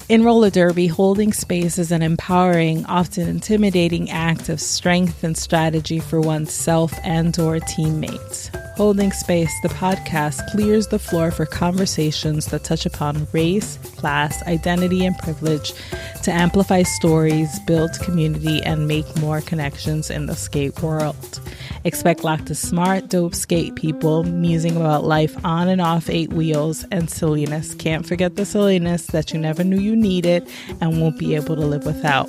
In roller derby, holding space is an empowering, often intimidating act of strength and strategy for oneself and/or teammates. Holding Space, the podcast, clears the floor for conversations that touch upon race, class, identity, and privilege to amplify stories, build community, and make more connections in the skate world. Expect lots of smart, dope skate people musing about life on and off 8 wheels and silliness. Can't forget the silliness that you never knew you needed and won't be able to live without.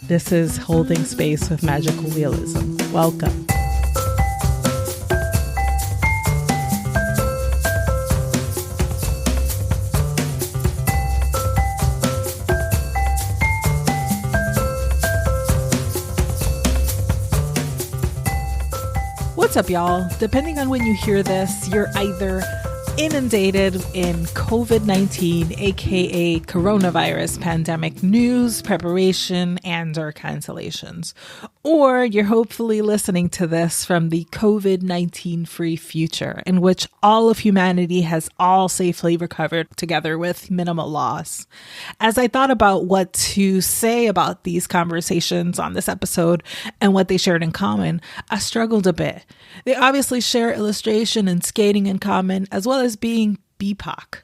This is Holding Space with Magical Realism. Welcome. What's up, y'all? Depending on when you hear this, you're either inundated in COVID-19, aka coronavirus pandemic news, preparation, and/or cancellations. Or you're hopefully listening to this from the COVID-19 free future, in which all of humanity has all safely recovered together with minimal loss. As I thought about what to say about these conversations on this episode and what they shared in common, I struggled a bit. They obviously share illustration and skating in common, as well as being BIPOC.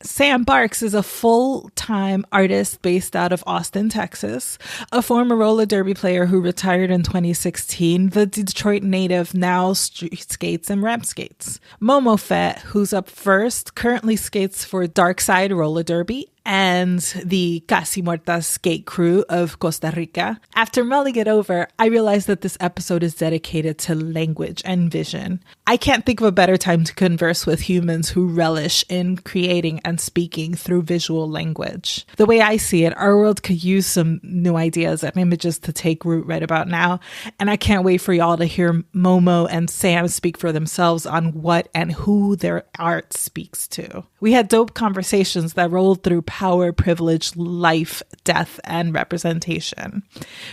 Sam Barks is a full-time artist based out of Austin, Texas, a former roller derby player who retired in 2016, the Detroit native now street skates and ramp skates. Momo Fett, who's up first, currently skates for Darkside Roller Derby and the Casi Muertas skate crew of Costa Rica. After mulling it over, I realized that this episode is dedicated to language and vision. I can't think of a better time to converse with humans who relish in creating and speaking through visual language. The way I see it, our world could use some new ideas and images to take root right about now, and I can't wait for y'all to hear Momo and Sam speak for themselves on what and who their art speaks to. We had dope conversations that rolled through power, privilege, life, death, and representation.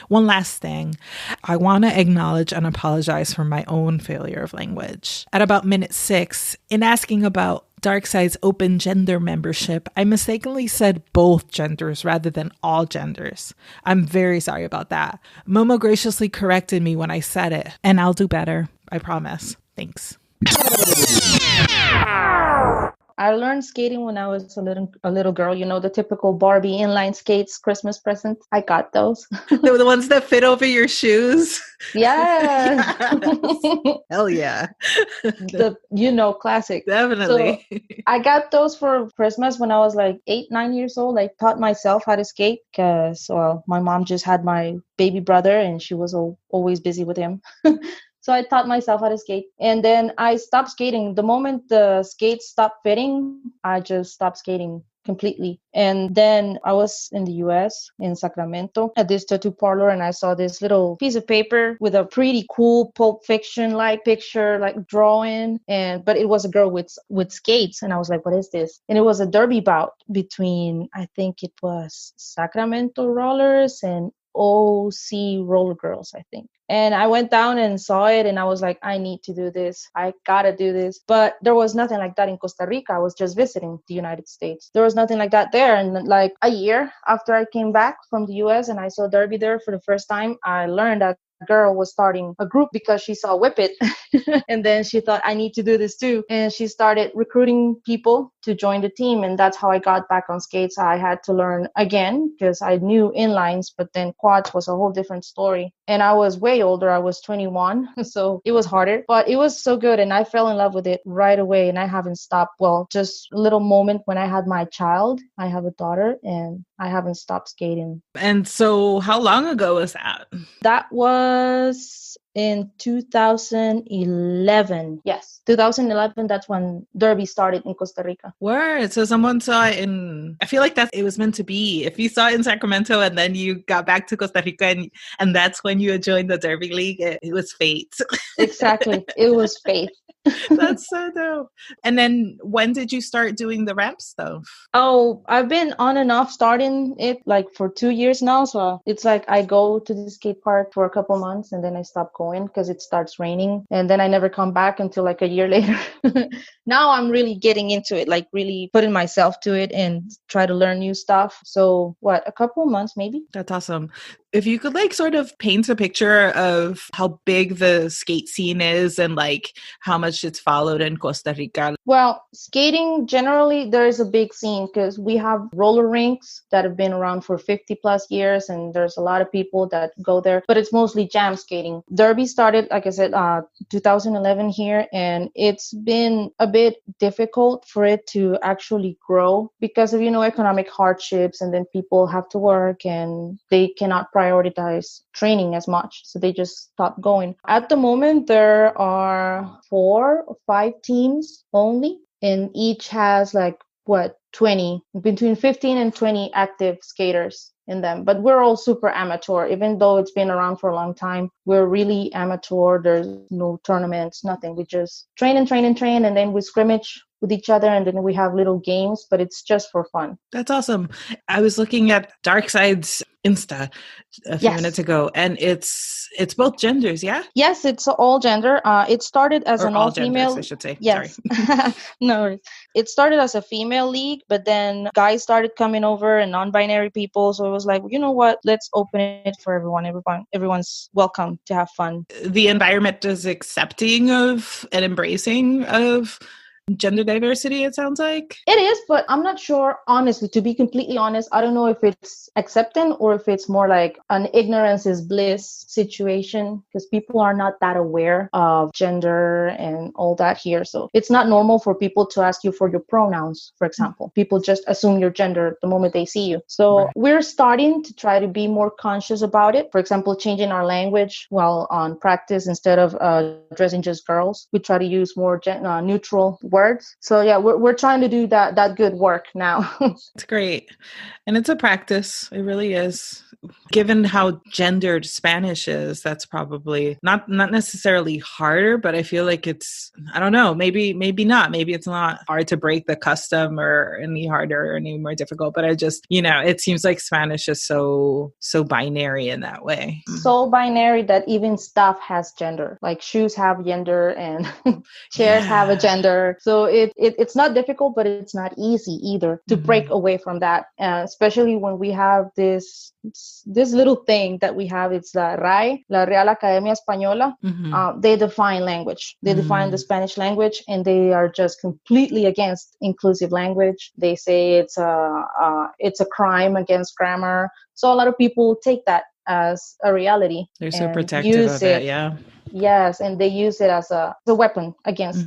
One last thing, I want to acknowledge and apologize for my own failure of language. At about minute 6, in asking about Darkside's open gender membership, I mistakenly said both genders rather than all genders. I'm very sorry about that. Momo graciously corrected me when I said it, and I'll do better. I promise. Thanks. I learned skating when I was a little girl. You know, the typical Barbie inline skates, Christmas present. I got those. They were the ones that fit over your shoes. Yeah. Yes. Hell yeah. Classic. Definitely. So I got those for Christmas when I was like 8, 9 years old. I taught myself how to skate because, my mom just had my baby brother and she was always busy with him. So I taught myself how to skate. And then I stopped skating. The moment the skates stopped fitting, I just stopped skating completely. And then I was in the US, in Sacramento, at this tattoo parlor, and I saw this little piece of paper with a pretty cool Pulp Fiction-like picture, like drawing. But it was a girl with skates. And I was like, what is this? And it was a derby bout between, I think it was Sacramento Rollers and OC Roller Girls, I think. And I went down and saw it and I was like, I need to do this. I gotta do this. But there was nothing like that in Costa Rica. I was just visiting the United States. There was nothing like that there. And like a year after I came back from the US and I saw derby there for the first time, I learned that girl was starting a group because she saw Whip It. And then she thought, I need to do this too. And she started recruiting people to join the team. And that's how I got back on skates. I had to learn again because I knew inlines, but then quads was a whole different story. And I was way older. I was 21. So it was harder, but it was so good. And I fell in love with it right away. And I haven't stopped. Well, just a little moment when I had my child. I have a daughter and I haven't stopped skating. And so how long ago was that? That was in 2011. Yes, 2011. That's when Derby started in Costa Rica. Word. So someone saw it I feel like it was meant to be. If you saw it in Sacramento and then you got back to Costa Rica and that's when you joined the Derby League, it was fate. Exactly. It was fate. That's so dope. And then when did you start doing the ramp stuff? Oh, I've been on and off starting it like for 2 years now. So it's like I go to the skate park for a couple months and then I stop going because it starts raining. And then I never come back until like a year later. now I'm really getting into it, like really putting myself to it and try to learn new stuff. So a couple of months maybe. That's awesome. If you could like sort of paint a picture of how big the skate scene is and like how much it's followed in Costa Rica. Well, skating generally, there is a big scene because we have roller rinks that have been around for 50 plus years, and there's a lot of people that go there, but it's mostly jam skating. Derby started, like I said, 2011 here, and it's been a bit difficult for it to actually grow because of, economic hardships, and then people have to work and they cannot prioritize training as much. So they just stopped going. At the moment, there are 4 or 5 teams only, and each has like 20, between 15 and 20 active skaters in them. But we're all super amateur, even though it's been around for a long time. We're really amateur. There's no tournaments, nothing. We just train and train and train, and then we scrimmage with each other, and then we have little games, but it's just for fun. That's awesome. I was looking at Darkside's Insta a few minutes ago, and it's both genders, yeah? Yes, it's all gender. It started as or an all all-female. Genders, I should say. Yes. Sorry. No worries. It started as a female league, but then guys started coming over and non-binary people. So it was like, you know what? Let's open it for everyone. Everyone's welcome to have fun. The environment is accepting of and embracing of gender diversity, it sounds like. It is, but I'm not sure, honestly, to be completely honest. I don't know if it's accepting or if it's more like an ignorance is bliss situation, because people are not that aware of gender and all that here. So it's not normal for people to ask you for your pronouns, for example. People just assume your gender the moment they see you. So we're starting to try to be more conscious about it. For example, changing our language while on practice, instead of addressing just girls, we try to use more neutral words. So yeah, we're trying to do that good work now. It's great. And it's a practice. It really is. Given how gendered Spanish is, that's probably not necessarily harder, but I feel like it's, I don't know, maybe not. Maybe it's not hard to break the custom or any harder or any more difficult, but I just, it seems like Spanish is so binary in that way. So binary that even stuff has gender. Like shoes have gender and chairs have a gender. So it's not difficult, but it's not easy either to break away from that. Especially when we have this little thing that we have. It's the RAE, La Real Academia Española. They define language. They define the Spanish language, and they are just completely against inclusive language. They say it's a crime against grammar. So a lot of people take that as a reality. They're so protective of it, yeah. Yes, and they use it as a weapon against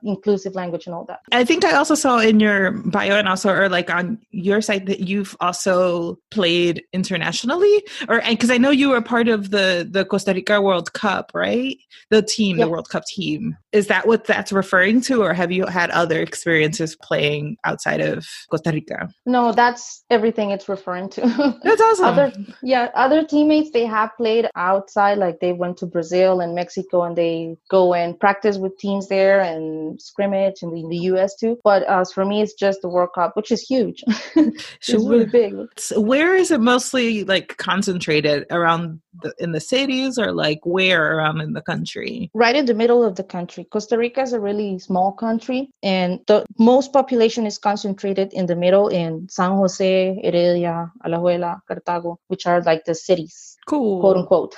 inclusive language and all that. I think I also saw in your bio and also, or like on your site, that you've also played internationally, or because I know you were part of the Costa Rica World Cup, right? The team, the World Cup team. Is that what that's referring to, or have you had other experiences playing outside of Costa Rica? No, that's everything it's referring to. That's awesome. Other teammates, they have played outside, like they went to Brazil and Mexico, and they go and practice with teams there and scrimmage, and in the US too. But as for me, it's just the World Cup, which is huge. It's really big. Where is it mostly like concentrated? Around in the cities, or like where around in the country? Right in the middle of the country. Costa Rica is a really small country, and the most population is concentrated in the middle, in San Jose, Heredia, Alajuela, Cartago, which are like the cities. Cool. Quote unquote.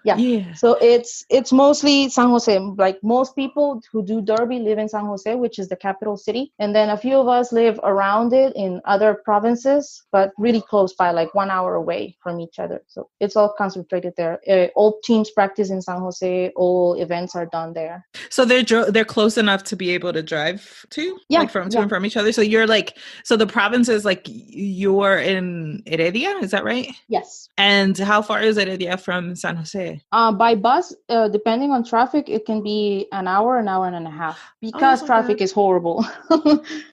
Yeah. So it's mostly San Jose. Like most people who do derby live in San Jose, which is the capital city. And then a few of us live around it in other provinces, but really close by, like 1 hour away from each other. So it's all concentrated there. All teams practice in San Jose. All events are done there. So they're close enough to be able to drive to? Yeah. Like to and from each other? So you're like, so the province is like, you're in Heredia, is that right? Yes. And how far is Heredia from San Jose? By bus, depending on traffic, it can be an hour and a half, because traffic is horrible.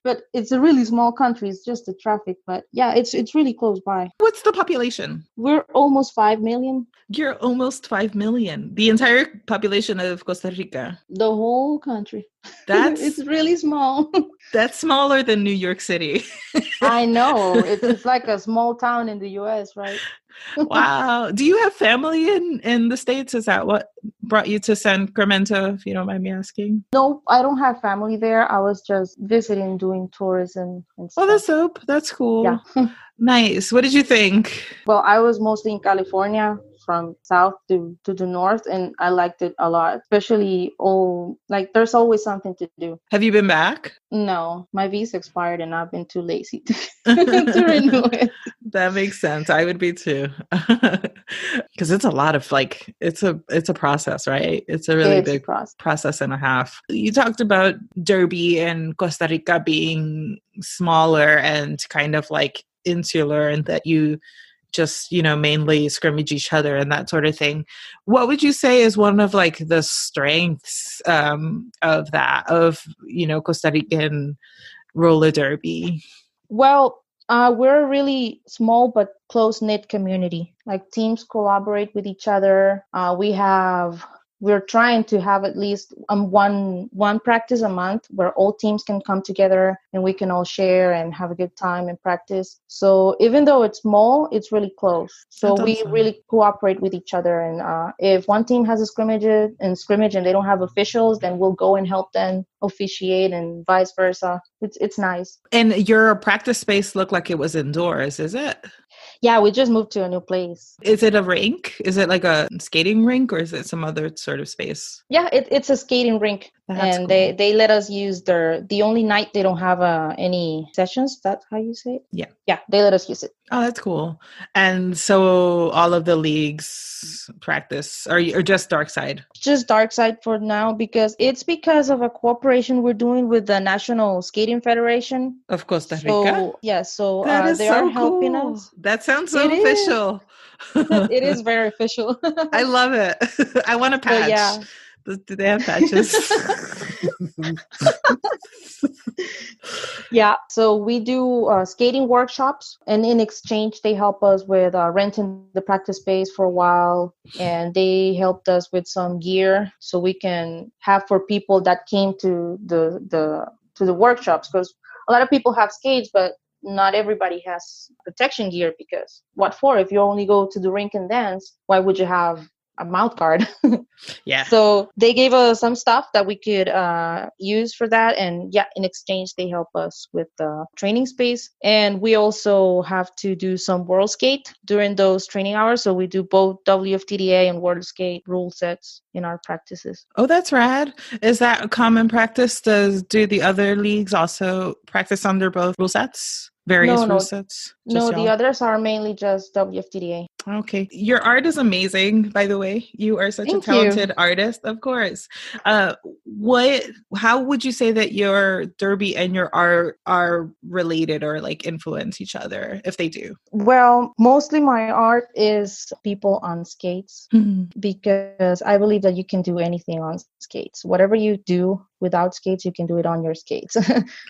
But it's a really small country. It's just the traffic. But yeah, it's really close by. What's the population? We're almost 5 million. You're almost 5 million. The entire population of Costa Rica. The whole country. It's really small. That's smaller than New York City. I know. It's like a small town in the US, right? Wow. Do you have family in the States? Is that what brought you to Sacramento, if you don't mind me asking? No, I don't have family there. I was just visiting, doing tourism and Oh, stuff. that's dope. That's Yeah. cool. Nice. What did you think? Well, I was mostly in California from south to the north, and I liked it a lot, especially like there's always something to do. Have you been back? No, my visa expired and I've been too lazy to renew it. That makes sense. I would be too. Because it's a lot of like it's a process, right? It's a really It's a big process. process and a half. You talked about Derby and Costa Rica being smaller and kind of like insular, and that you just, mainly scrimmage each other and that sort of thing. What would you say is one of like the strengths of that, Costa Rican roller derby? Well, we're a really small but close-knit community. Like teams collaborate with each other. We're trying to have at least one practice a month where all teams can come together and we can all share and have a good time and practice. So even though it's small, it's really close. So That's we awesome. really cooperate with each other. And if one team has a scrimmage and they don't have officials, then we'll go and help them officiate and vice versa. It's nice. And your practice space looked like it was indoors, is it? Yeah, we just moved to a new place. Is it a rink? Is it like a skating rink, or is it some other sort of space? Yeah, it's a skating rink. That's And cool. they let us use the only night they don't have any sessions. That's how you say it? Yeah, they let us use it. Oh, that's cool. And so all of the leagues practice, or just Darkside? Just Darkside for now because of a cooperation we're doing with the National Skating Federation. Of Costa Rica? So yeah, That is they are so helping cool. us. That sounds It so is. official. It is very official. I love it. I want a So patch. yeah. Do they have patches? Yeah, so we do skating workshops, and in exchange, they help us with renting the practice space for a while, and they helped us with some gear so we can have for people that came to the workshops, because a lot of people have skates, but not everybody has protection gear. Because what for? If you only go to the rink and dance, why would you have a mouth guard? Yeah. So they gave us some stuff that we could use for that. And yeah, in exchange, they help us with the training space. And we also have to do some world skate during those training hours. So we do both WFTDA and world skate rule sets in our practices. Oh, that's rad. Is that a common practice? Do the other leagues also practice under both rule sets? Various rule sets? Just No, the y'all? others are mainly just WFTDA. Okay. Your art is amazing, by the way. You are such a Thank you. talented artist, of course. How would you say that your derby and your art are related or like influence each other, if they do? Well, mostly my art is people on skates, because I believe that you can do anything on skates. Whatever you do without skates, you can do it on your skates.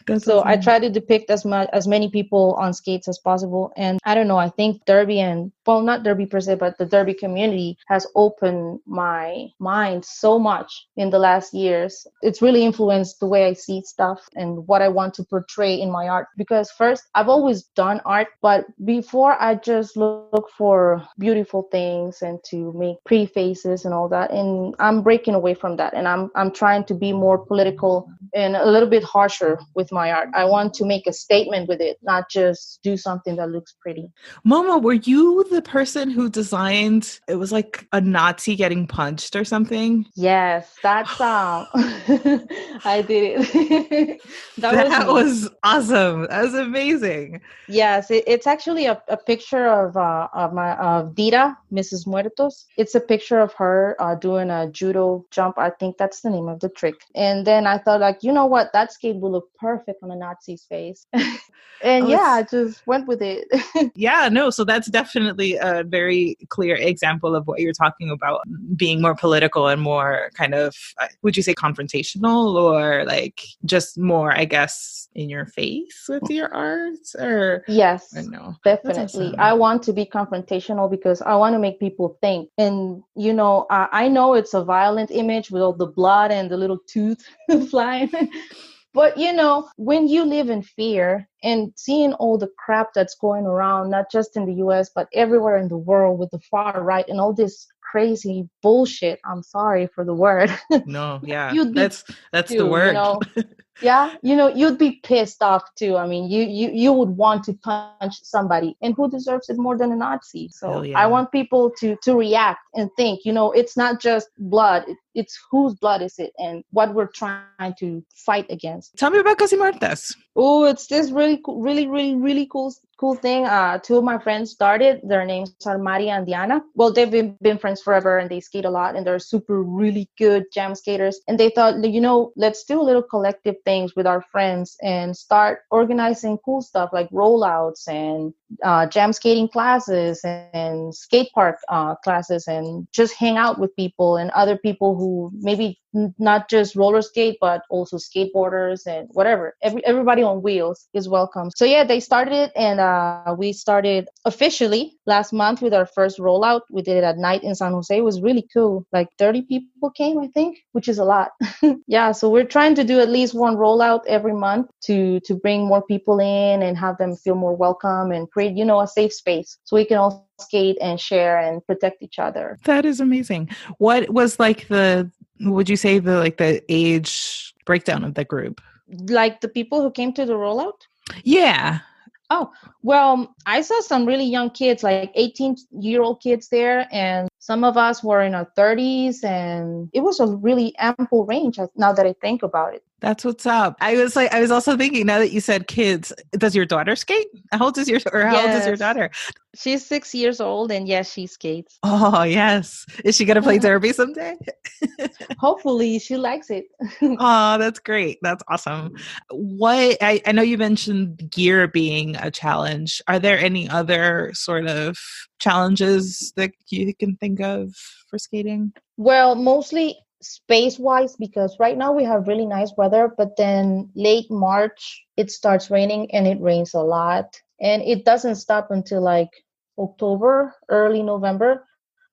That's So I awesome. try to depict as many people on skates as possible. And I don't know, I think Derby not Derby per se, but the Derby community has opened my mind so much in the last years. It's really influenced the way I see stuff and what I want to portray in my art. Because first, I've always done art, but before I just look for beautiful things and to make pretty faces and all that. And I'm breaking away from that. And I'm trying to be more political and a little bit harsher with my art. I want to make a statement with it, not just do something that looks pretty. Momo, were you the person who designed, it was like a Nazi getting punched or something? Yes, that's I did it. That was That me. was awesome. That was amazing. Yes, it's actually a picture of Dita, Mrs. Muertos. It's a picture of her doing a judo jump. I think that's the name of the trick. And then I thought, like, you know what? That skate will look perfect on a Nazi's face. And Oh, yeah, I just went with it. yeah, no. So that's definitely a very clear example of what you're talking about, being more political and more kind of, would you say confrontational, or like just more, I guess, in your face with your art? Or Yes, I don't know. That's definitely. I awesome. want to be confrontational because I want to make people think. And, I know it's a violent image with all the blood and the little tooth flying. But when you live in fear and seeing all the crap that's going around, not just in the US, but everywhere in the world with the far right and all this crazy bullshit, I'm sorry for the word, No, yeah. you'd be That's the too, word. yeah, you'd be pissed off too. I mean, you would want to punch somebody, and who deserves it more than a Nazi? Hell So I yeah. want people to react and think. It's not just blood; it's whose blood is it, and what we're trying to fight against. Tell me about Casi Muertas. Oh, it's this really, really, really, really cool thing. Two of my friends started. Their names are Maria and Diana. Well, they've been friends forever, and they skate a lot, and they're super, really good jam skaters. And they thought, let's do little collective things with our friends and start organizing cool stuff like rollouts and jam skating classes and skate park classes, and just hang out with people and other people who maybe not just roller skate, but also skateboarders and whatever. Everybody on wheels is welcome. So yeah, they started it, and we started officially last month with our first rollout. We did it at night in San Jose. It was really cool. Like 30 people came, I think, which is a lot. Yeah, so we're trying to do at least one rollout every month to bring more people in and have them feel more welcome and create, a safe space so we can all skate and share and protect each other. That is amazing. What was like would you say the age breakdown of the group? Like the people who came to the rollout? Yeah. Oh, well, I saw some really young kids, like 18-year-old kids there, and some of us were in our 30s, and it was a really ample range now that I think about it. That's what's up. I was also thinking, now that you said kids, does your daughter skate? How old is how old is your Yes, daughter? she's 6 years old, and yes, she skates. Oh, yes. Is she going to play derby someday? Hopefully, she likes it. Oh, that's great. That's awesome. I know you mentioned gear being a challenge. Are there any other sort of challenges that you can think of for skating? Well, mostly space-wise, because right now we have really nice weather, but then late March, it starts raining, and it rains a lot. And it doesn't stop until like October, early November.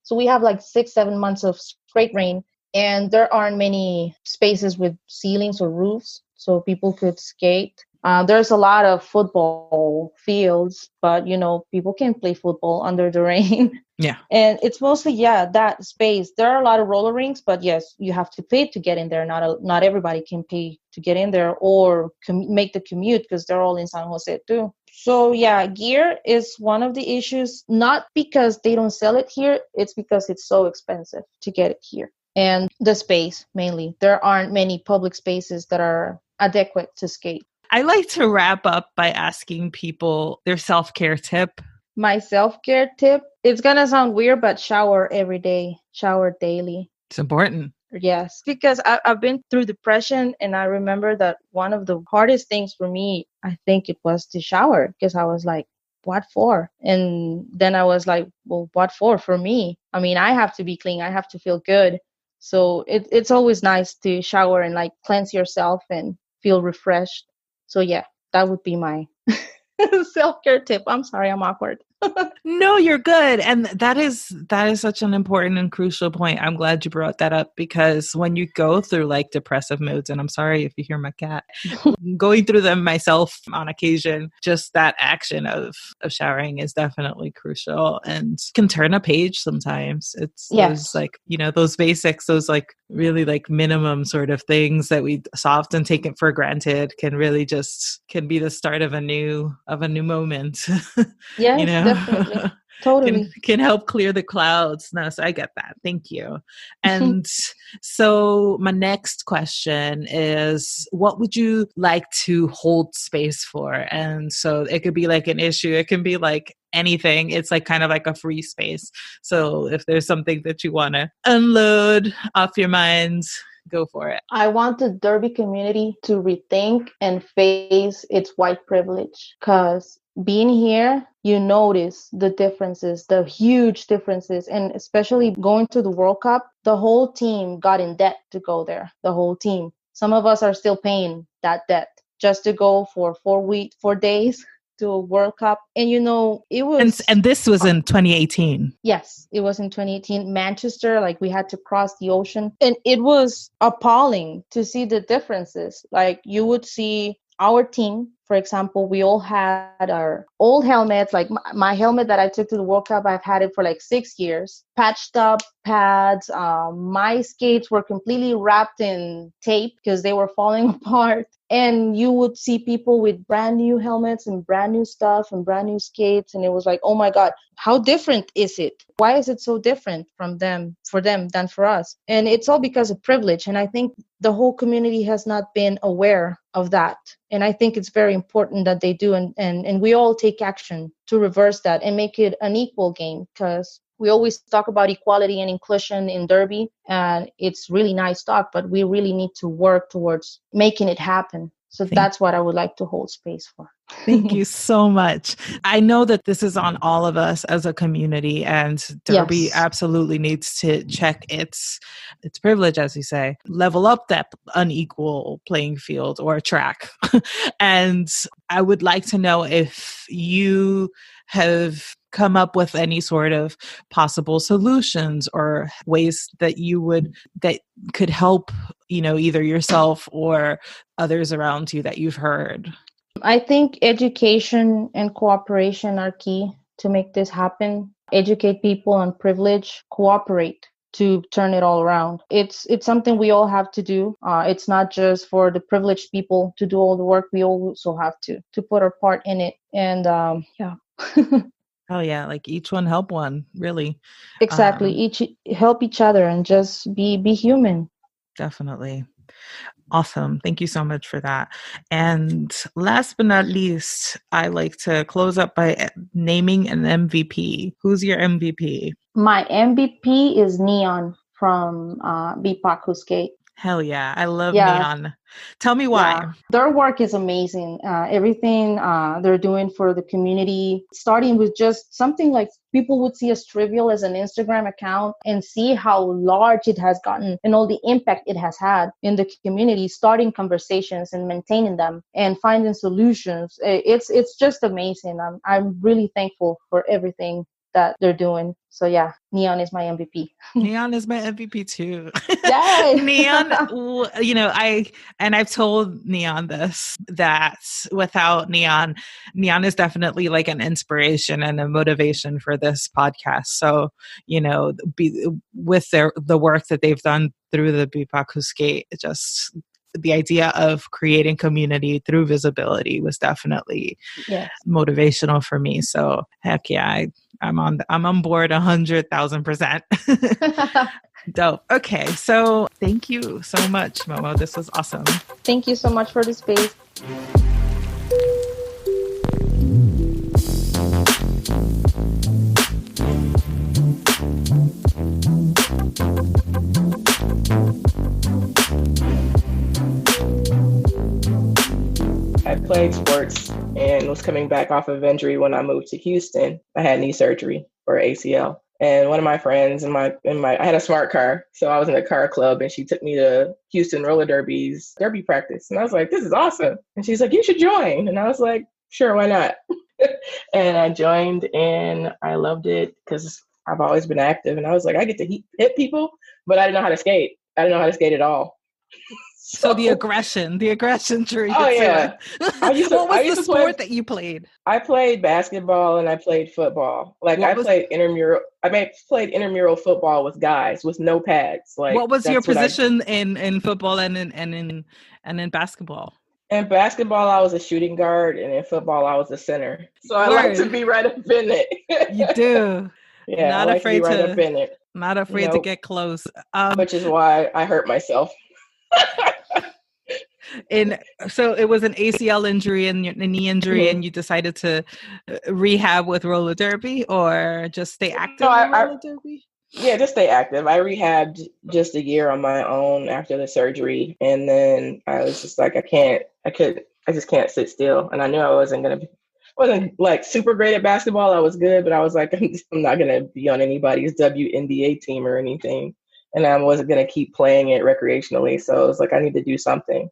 So we have like 6, 7 months of straight rain, and there aren't many spaces with ceilings or roofs so people could skate. There's a lot of football fields, but people can't play football under the rain. Yeah. And it's mostly, that space. There are a lot of roller rinks, but yes, you have to pay to get in there. Not everybody can pay to get in there or make the commute, because they're all in San Jose too. So yeah, gear is one of the issues, not because they don't sell it here. It's because it's so expensive to get it here. And the space, mainly. There aren't many public spaces that are adequate to skate. I like to wrap up by asking people their self-care tip. My self-care tip, it's going to sound weird, but shower every day, shower daily. It's important. Yes, because I've been through depression, and I remember that one of the hardest things for me, I think it was to shower, because I was like, what for? And then I was like, well, what for? For me. I mean, I have to be clean. I have to feel good. So it's always nice to shower and like cleanse yourself and feel refreshed. So yeah, that would be my self-care tip. I'm sorry, I'm awkward. No, you're good. And that is such an important and crucial point. I'm glad you brought that up, because when you go through like depressive moods, and I'm sorry if you hear my cat, going through them myself on occasion, just that action of showering is definitely crucial and can turn a page sometimes. It's Yes. those like, those basics, those like really like minimum sort of things that we so often take it for granted can really can be the start of a new moment. Yes, definitely. Totally. can help clear the clouds. No, so I get that. Thank you. And so my next question is, what would you like to hold space for? And so it could be like an issue. It can be like anything. It's like kind of like a free space. So if there's something that you want to unload off your minds, go for it. I want the derby community to rethink and face its white privilege, because being here, you notice the differences, the huge differences, and especially going to the World Cup, the whole team got in debt to go there, the whole team. Some of us are still paying that debt just to go for 4 days. to a World Cup. And, it was... And this was in 2018. Yes, it was in 2018, Manchester. Like, we had to cross the ocean. And it was appalling to see the differences. Like, you would see our team, for example, we all had our old helmets. Like, my helmet that I took to the World Cup, I've had it for like 6 years. Patched up pads. My skates were completely wrapped in tape because they were falling apart. And you would see people with brand new helmets and brand new stuff and brand new skates. And it was like, oh my God, how different is it? Why is it so different for them than for us? And it's all because of privilege. And I think the whole community has not been aware of that. And I think it's very important that they do. And we all take action to reverse that and make it an equal game, because we always talk about equality and inclusion in Derby, and it's really nice talk, but we really need to work towards making it happen. So that's what I would like to hold space for. Thank you so much. I know that this is on all of us as a community, and Derby absolutely needs to check its privilege, as you say, level up that unequal playing field or track. And I would like to know if you have come up with any sort of possible solutions or ways that that could help, either yourself or others around you that you've heard. I think education and cooperation are key to make this happen. Educate people on privilege, cooperate to turn it all around. It's something we all have to do. It's not just for the privileged people to do all the work. We also have to put our part in it. And yeah. Oh yeah, like each one help one, really. Exactly. Each help each other and just be human. Definitely. Awesome. Thank you so much for that. And last but not least, I like to close up by naming an MVP. Who's your MVP? My MVP is Neon from BPAC Skate. Hell yeah. I love Neon. Tell me why. Yeah. Their work is amazing. Everything they're doing for the community, starting with just something like people would see as trivial as an Instagram account and see how large it has gotten and all the impact it has had in the community, starting conversations and maintaining them and finding solutions. It's just amazing. I'm really thankful for everything that they're doing. So yeah, Neon is my MVP. Neon is my MVP too. Yay! Neon, I've told Neon this, that without Neon is definitely like an inspiration and a motivation for this podcast. So, with the work that they've done through the Bipaku Skate, just the idea of creating community through visibility was definitely motivational for me. So heck yeah, I'm on board 100,000%. Dope. Okay. So thank you so much, Momo. This was awesome. Thank you so much for the space. I played sports and was coming back off of injury when I moved to Houston. I had knee surgery for ACL. And one of my friends I had a smart car. So I was in a car club and she took me to Houston Roller Derby's derby practice. And I was like, this is awesome. And she's like, you should join. And I was like, sure, why not? And I joined and I loved it because I've always been active. And I was like, I get to hit people, but I didn't know how to skate. I didn't know how to skate at all. So the aggression drew you to it. What was the sport that you played? I played basketball and I played football. Like played intramural. I played intramural football with guys with no pads. Like, what was your position in football and in basketball? In basketball, I was a shooting guard, and in football, I was a center. So I like to be right up in it. You do. Yeah, not afraid to be right up in it. Not afraid to get close. Which is why I hurt myself. So it was an ACL injury and a knee injury, and you decided to rehab with roller derby, or just stay active in roller derby? Yeah, just stay active. I rehabbed just a year on my own after the surgery, and then I was just like, I just can't sit still. And I knew I wasn't like super great at basketball. I was good, but I was like, I'm not gonna be on anybody's WNBA team or anything. And I wasn't going to keep playing it recreationally. So I was like, I need to do something.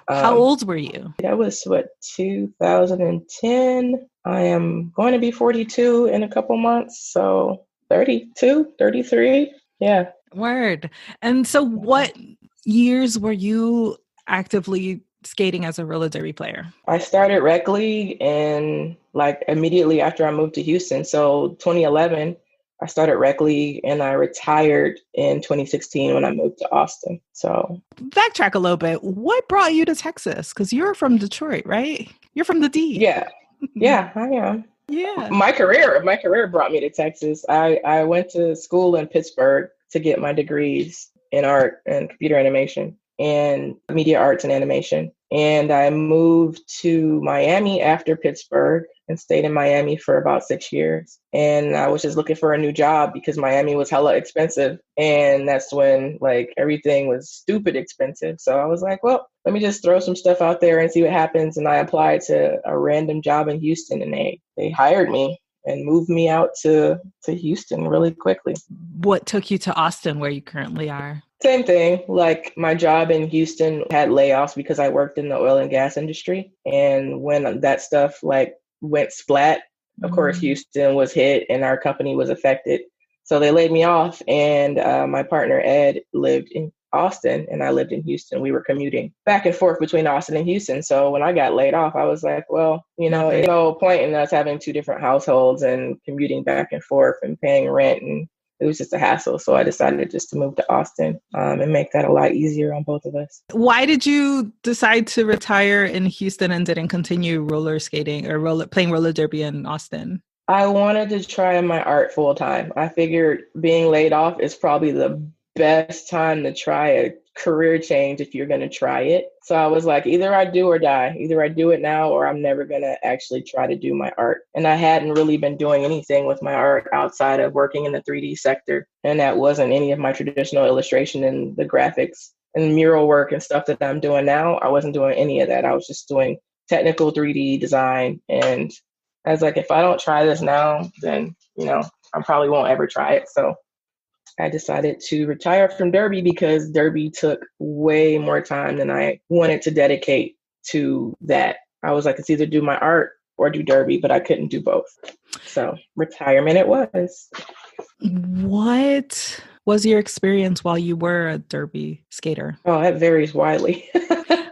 How old were you? That was 2010. I am going to be 42 in a couple months. So 32, 33. Yeah. Word. And so what years were you actively skating as a roller derby player? I started rec league and like immediately after I moved to Houston. So 2011, I started rec league and I retired in 2016 when I moved to Austin. So backtrack a little bit. What brought you to Texas? Because you're from Detroit, right? You're from the D. Yeah. Yeah, I am. Yeah. My career brought me to Texas. I went to school in Pittsburgh to get my degrees in art and computer animation and media arts and animation. And I moved to Miami after Pittsburgh and stayed in Miami for about 6 years. And I was just looking for a new job because Miami was hella expensive. And that's when like everything was stupid expensive. So I was like, well, let me just throw some stuff out there and see what happens. And I applied to a random job in Houston and they hired me and moved me out to Houston really quickly. What took you to Austin where you currently are? Same thing. Like my job in Houston had layoffs because I worked in the oil and gas industry. And when that stuff like went splat, of course, Houston was hit and our company was affected. So they laid me off and my partner, Ed, lived in Austin and I lived in Houston. We were commuting back and forth between Austin and Houston. So when I got laid off, I was like, well, there's no point in us having two different households and commuting back and forth and paying rent, and it was just a hassle. So I decided just to move to Austin and make that a lot easier on both of us. Why did you decide to retire in Houston and didn't continue roller skating or playing roller derby in Austin? I wanted to try my art full time. I figured being laid off is probably the best time to try a career change if you're going to try it. So I was like, either I do or die. Either I do it now or I'm never going to actually try to do my art. And I hadn't really been doing anything with my art outside of working in the 3D sector. And that wasn't any of my traditional illustration and the graphics and mural work and stuff that I'm doing now. I wasn't doing any of that. I was just doing technical 3D design. And I was like, if I don't try this now, then, I probably won't ever try it. So I decided to retire from Derby because Derby took way more time than I wanted to dedicate to that. I was like, it's either do my art or do Derby, but I couldn't do both. So retirement it was. What was your experience while you were a Derby skater? Oh, that varies widely.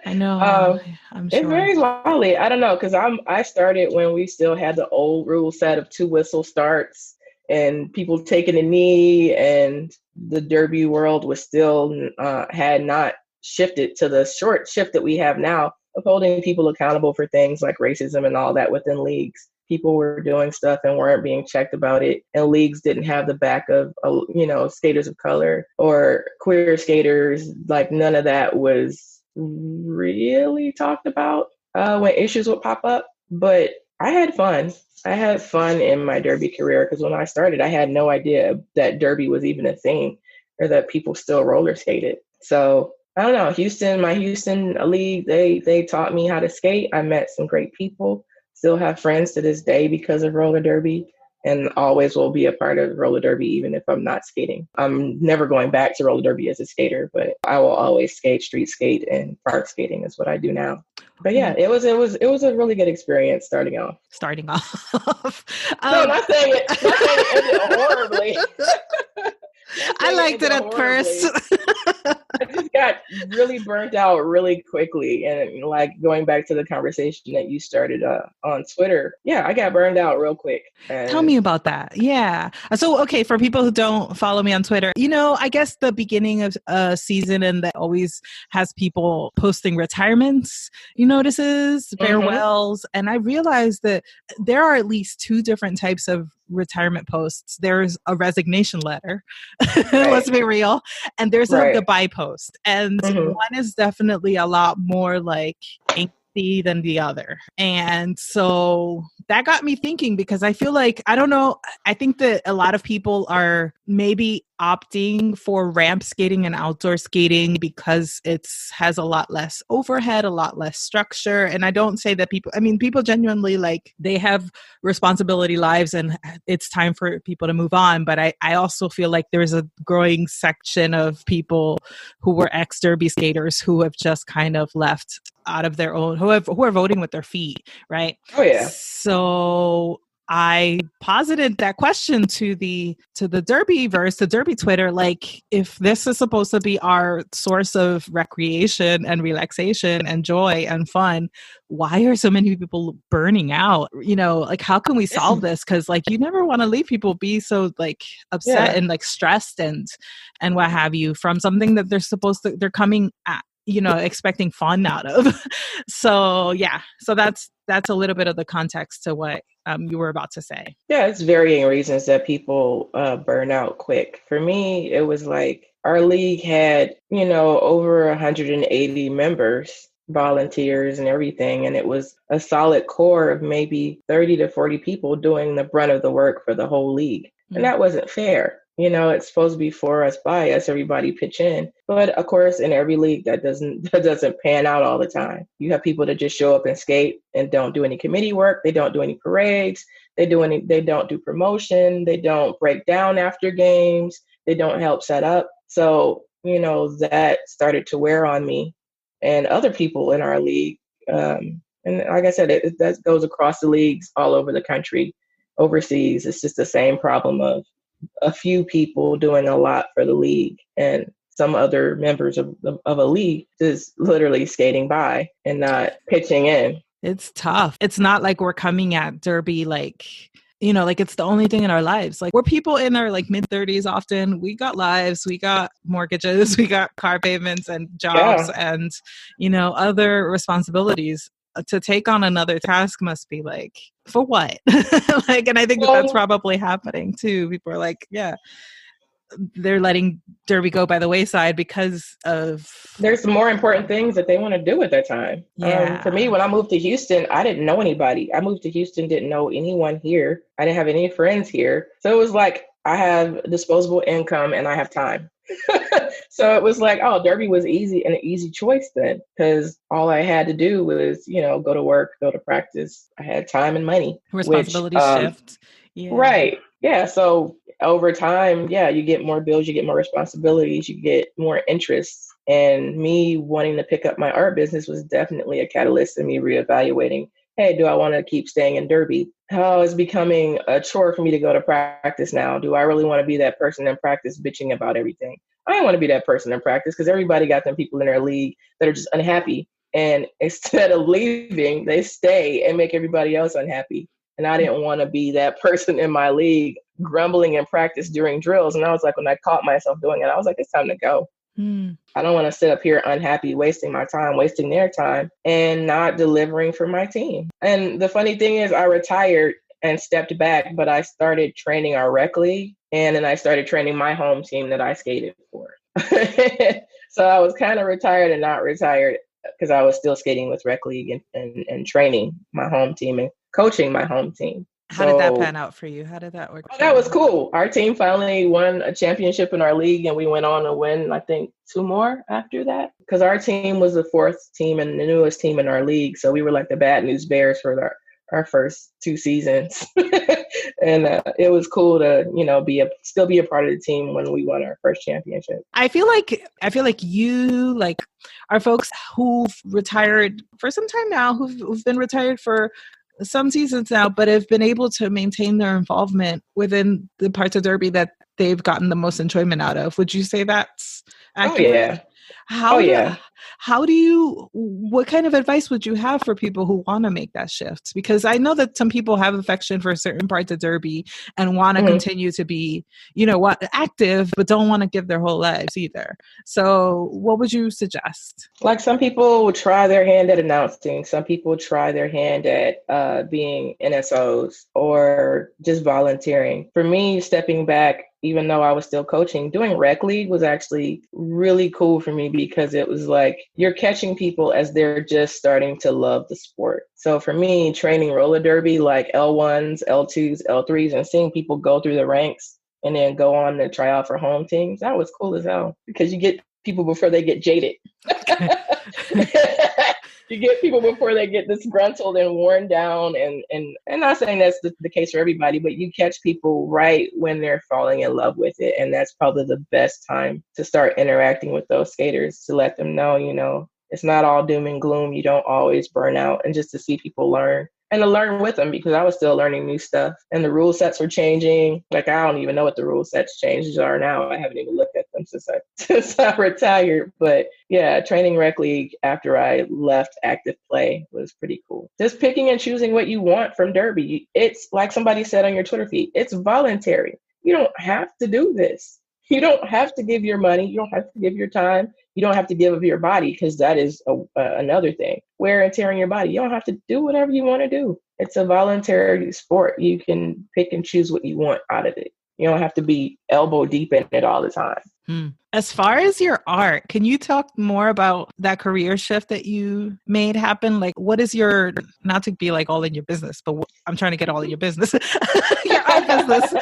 I know. I'm sure. It varies widely. I don't know, because I started when we still had the old rule set of 2 whistle starts and people taking a knee, and the Derby world was still had not shifted to the short shift that we have now of holding people accountable for things like racism and all that within leagues. People were doing stuff and weren't being checked about it, and leagues didn't have the back of skaters of color or queer skaters. Like none of that was really talked about when issues would pop up. But I had fun. I had fun in my Derby career because when I started, I had no idea that Derby was even a thing or that people still roller skated. So I don't know, my Houston league, they taught me how to skate. I met some great people, still have friends to this day because of roller derby, and always will be a part of roller derby even if I'm not skating. I'm never going back to roller derby as a skater, but I will always skate, street skate, and park skating is what I do now. But yeah, it was a really good experience starting off. No, not saying it ended horribly. I liked it at first. I just got really burnt out really quickly. And like going back to the conversation that you started on Twitter, yeah, I got burned out real quick. Tell me about that. Yeah. So, okay, for people who don't follow me on Twitter, I guess the beginning of a season and that always has people posting retirements, notices, farewells. And I realized that there are at least 2 different types of retirement posts. There's a resignation letter, let's be real, and there's a goodbye post, and one is definitely a lot more like angsty than the other. And so that got me thinking, because I feel like, I don't know, I think that a lot of people are maybe opting for ramp skating and outdoor skating because has a lot less overhead, a lot less structure. And I don't say that people genuinely, like, they have responsibility lives and it's time for people to move on. But I also feel like there's a growing section of people who were ex-derby skaters who have just kind of left out of their own, who are voting with their feet, right? Oh yeah. So I posited that question to the Derbyverse, the Derby Twitter, like, if this is supposed to be our source of recreation and relaxation and joy and fun, why are so many people burning out? You know, like, how can we solve this? Because, like, you never want to leave people be so, like, upset and, like, stressed and what have you from something that they're coming at, you know, expecting fun out of. So that's a little bit of the context to what you were about to say. Yeah, it's varying reasons that people burn out quick. For me, it was like our league had, you know, over 180 members, volunteers and everything. And it was a solid core of maybe 30 to 40 people doing the brunt of the work for the whole league. And that wasn't fair. You know, it's supposed to be for us, by us, everybody pitch in. But of course, in every league, that doesn't pan out all the time. You have people that just show up and skate and don't do any committee work. They don't do any parades. They don't do promotion. They don't break down after games. They don't help set up. So, you know, that started to wear on me and other people in our league. And like I said, that goes across the leagues all over the country, overseas. It's just the same problem of a few people doing a lot for the league and some other members of a league just literally skating by and not pitching in. It's tough. It's not like we're coming at Derby like, you know, like it's the only thing in our lives. Like, we're people in our like mid-30s often. We got lives, we got mortgages, we got car payments and jobs and, you know, other responsibilities. To take on another task must be like, for what? Like, and I think that's probably happening too. People are like, yeah, they're letting Derby go by the wayside because of there's more important things that they want to do at that time. For me, when I moved to Houston, I didn't know anybody. I moved to Houston, didn't know anyone here. I didn't have any friends here. So it was like, I have disposable income and I have time. So it was like, oh, Derby was easy and an easy choice then, because all I had to do was, you know, go to work, go to practice. I had time and money. Responsibilities shift. Yeah. Right. Yeah. So over time, you get more bills, you get more responsibilities, you get more interests. And me wanting to pick up my art business was definitely a catalyst in me reevaluating, hey, do I want to keep staying in Derby? Oh, it's becoming a chore for me to go to practice now. Do I really want to be that person in practice bitching about everything? I don't want to be that person in practice because everybody got them people in their league that are just unhappy. And instead of leaving, they stay and make everybody else unhappy. And I didn't want to be that person in my league grumbling in practice during drills. And I was like, when I caught myself doing it, I was like, it's time to go. I don't want to sit up here unhappy, wasting my time, wasting their time, and not delivering for my team. And the funny thing is, I retired and stepped back, but I started training our rec league, and then I started training my home team that I skated for. So I was kind of retired and not retired because I was still skating with rec league and training my home team and coaching my home team. How did that pan out for you? How did that work? That was cool. Our team finally won a championship in our league, and we went on to win, I think, 2 more after that. Because our team was the 4th team and the newest team in our league. So we were like the Bad News Bears for our first 2 seasons. And it was cool to, you know, still be a part of the team when we won our first championship. I feel like you, like, are folks who've retired for some time now, who've been retired for some seasons now, but have been able to maintain their involvement within the parts of Derby that they've gotten the most enjoyment out of. Would you say that's accurate? Oh, yeah. What kind of advice would you have for people who want to make that shift? Because I know that some people have affection for certain parts of Derby and want to continue to be, you know, active, but don't want to give their whole lives either. So what would you suggest? Like, some people will try their hand at announcing. Some people try their hand at being NSOs or just volunteering. For me, stepping back, even though I was still coaching, doing rec league was actually really cool for me because it was like you're catching people as they're just starting to love the sport. So for me, training roller derby, like L1s, L2s, L3s, and seeing people go through the ranks and then go on to try out for home teams. That was cool as hell because you get people before they get jaded. You get people before they get disgruntled and worn down, and not saying that's the case for everybody, but you catch people right when they're falling in love with it. And that's probably the best time to start interacting with those skaters, to let them know, you know, it's not all doom and gloom. You don't always burn out, and just to see people learn and to learn with them, because I was still learning new stuff and the rule sets were changing. Like, I don't even know what the rule sets changes are now. I haven't even looked at them since I retired. But yeah, training rec league after I left active play was pretty cool. Just picking and choosing what you want from Derby. It's like somebody said on your Twitter feed, it's voluntary. You don't have to do this. You don't have to give your money. You don't have to give your time. You don't have to give of your body, because that is another thing. Wear and tear on your body. You don't have to do whatever you want to do. It's a voluntary sport. You can pick and choose what you want out of it. You don't have to be elbow deep in it all the time. As far as your art, can you talk more about that career shift that you made happen? Like, what is your, not to be like all in your business, but I'm trying to get all in your business, your art business.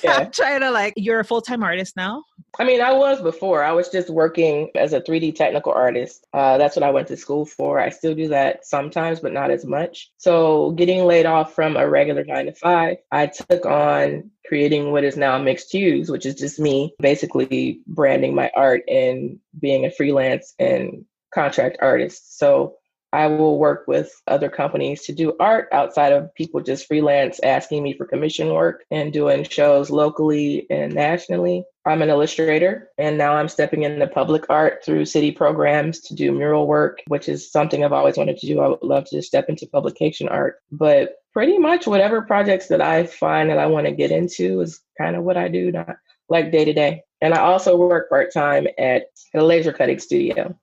Yeah. I'm trying to like, you're a full-time artist now? I mean, I was before. I was just working as a 3D technical artist. That's what I went to school for. I still do that sometimes, but not as much. So getting laid off from a regular 9-to-5, I took on creating what is now Mixed Hues, which is just me basically branding my art and being a freelance and contract artist. So I will work with other companies to do art outside of people just freelance asking me for commission work and doing shows locally and nationally. I'm an illustrator, and now I'm stepping into public art through city programs to do mural work, which is something I've always wanted to do. I would love to just step into publication art, but pretty much whatever projects that I find that I want to get into is kind of what I do, not like day to day. And I also work part-time at a laser cutting studio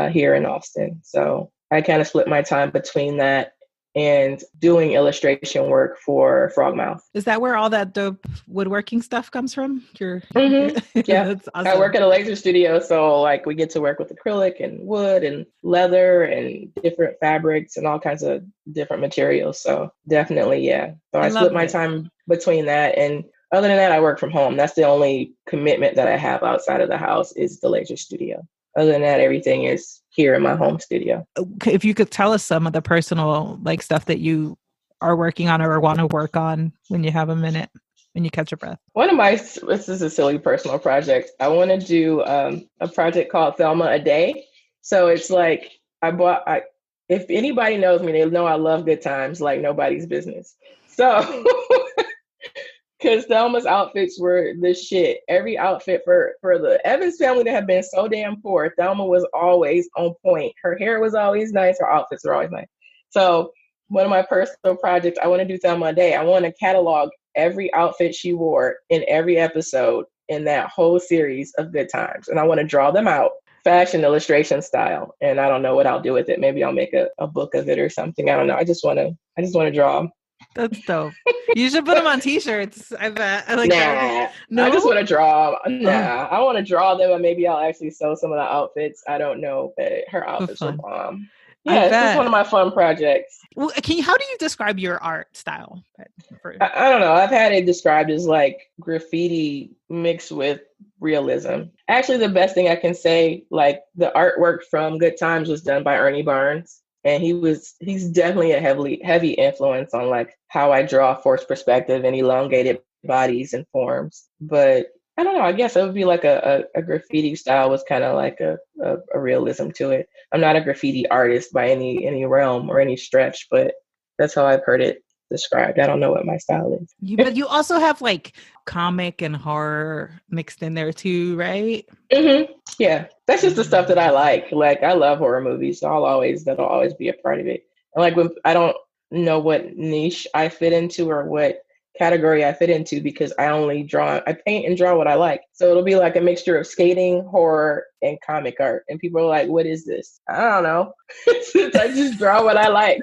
here in Austin. So I kind of split my time between that and doing illustration work for Frogmouth. Is that where all that dope woodworking stuff comes from? Yeah. That's awesome. I work at a laser studio, so like we get to work with acrylic and wood and leather and different fabrics and all kinds of different materials. So definitely, yeah. So I split my time between that, and other than that, I work from home. That's the only commitment that I have outside of the house is the laser studio. Other than that, everything is here in my home studio. If you could tell us some of the personal like stuff that you are working on or want to work on when you have a minute, when you catch your breath. This is a silly personal project. I want to do a project called Thelma a Day. So it's like if anybody knows me, they know I love good times like nobody's business. So because Thelma's outfits were the shit. Every outfit for the Evans family that had been so damn poor, Thelma was always on point. Her hair was always nice. Her outfits were always nice. So one of my personal projects, I want to do Thelma a Day. I want to catalog every outfit she wore in every episode in that whole series of Good Times. And I want to draw them out, fashion illustration style. And I don't know what I'll do with it. Maybe I'll make a book of it or something. I don't know. I just want to draw them. That's dope. You should put them on t-shirts. I bet. No? I just want to draw. I want to draw them, and maybe I'll actually sew some of the outfits. I don't know, but her outfits were bomb. Yeah, it's just one of my fun projects. Well, how do you describe your art style? I don't know. I've had it described as like graffiti mixed with realism. Actually, the best thing I can say, like the artwork from Good Times was done by Ernie Barnes. And he's definitely a heavy influence on like how I draw forced perspective and elongated bodies and forms. But I don't know, I guess it would be like a graffiti style was kind of like a realism to it. I'm not a graffiti artist by any realm or any stretch, but that's how I've heard it described. I don't know what my style is. But you also have like comic and horror mixed in there too, right? Mm-hmm. Yeah, that's just the stuff that I like. Like I love horror movies, so that'll always be a part of it. And like when I don't know what niche I fit into or what category I fit into because I paint and draw what I like. So it'll be like a mixture of skating, horror, and comic art. And people are like, "What is this?" I don't know. I just draw what I like.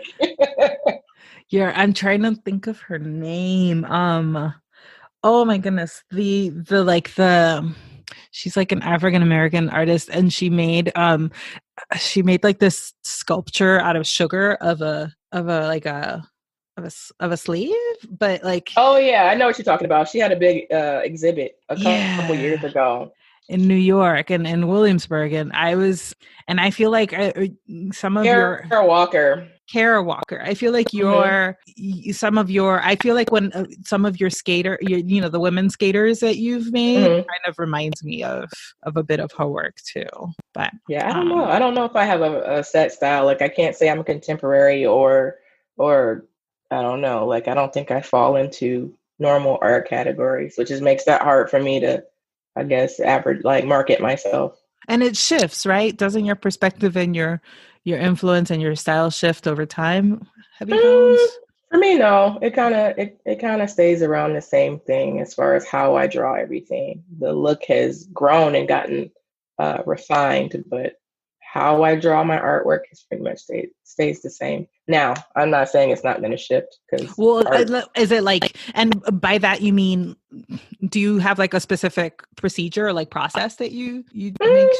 Yeah, I'm trying to think of her name. Oh my goodness. She's like an African American artist, and she made like this sculpture out of sugar of a of a sleeve, but like, Oh yeah, I know what you're talking about. She had a big exhibit a couple years yeah, ago in New York and in Williamsburg, and I feel like some of Kara your Walker. Kara Walker. I feel like I feel like when some of your the women skaters that you've made kind of reminds me of a bit of her work too. But yeah, I don't know. I don't know if I have a set style. Like I can't say I'm a contemporary or I don't know. Like I don't think I fall into normal art categories, which just makes that hard for me to, I guess, average like market myself. and it shifts, right? Doesn't your perspective and your influence and your style shift over time? Have you found? For me, no. It kind of stays around the same thing as far as how I draw everything. The look has grown and gotten refined, but how I draw my artwork has pretty much stays the same. Now, I'm not saying it's not going to shift because Well, is it like, and by that you mean, do you have like a specific procedure or like process that you make?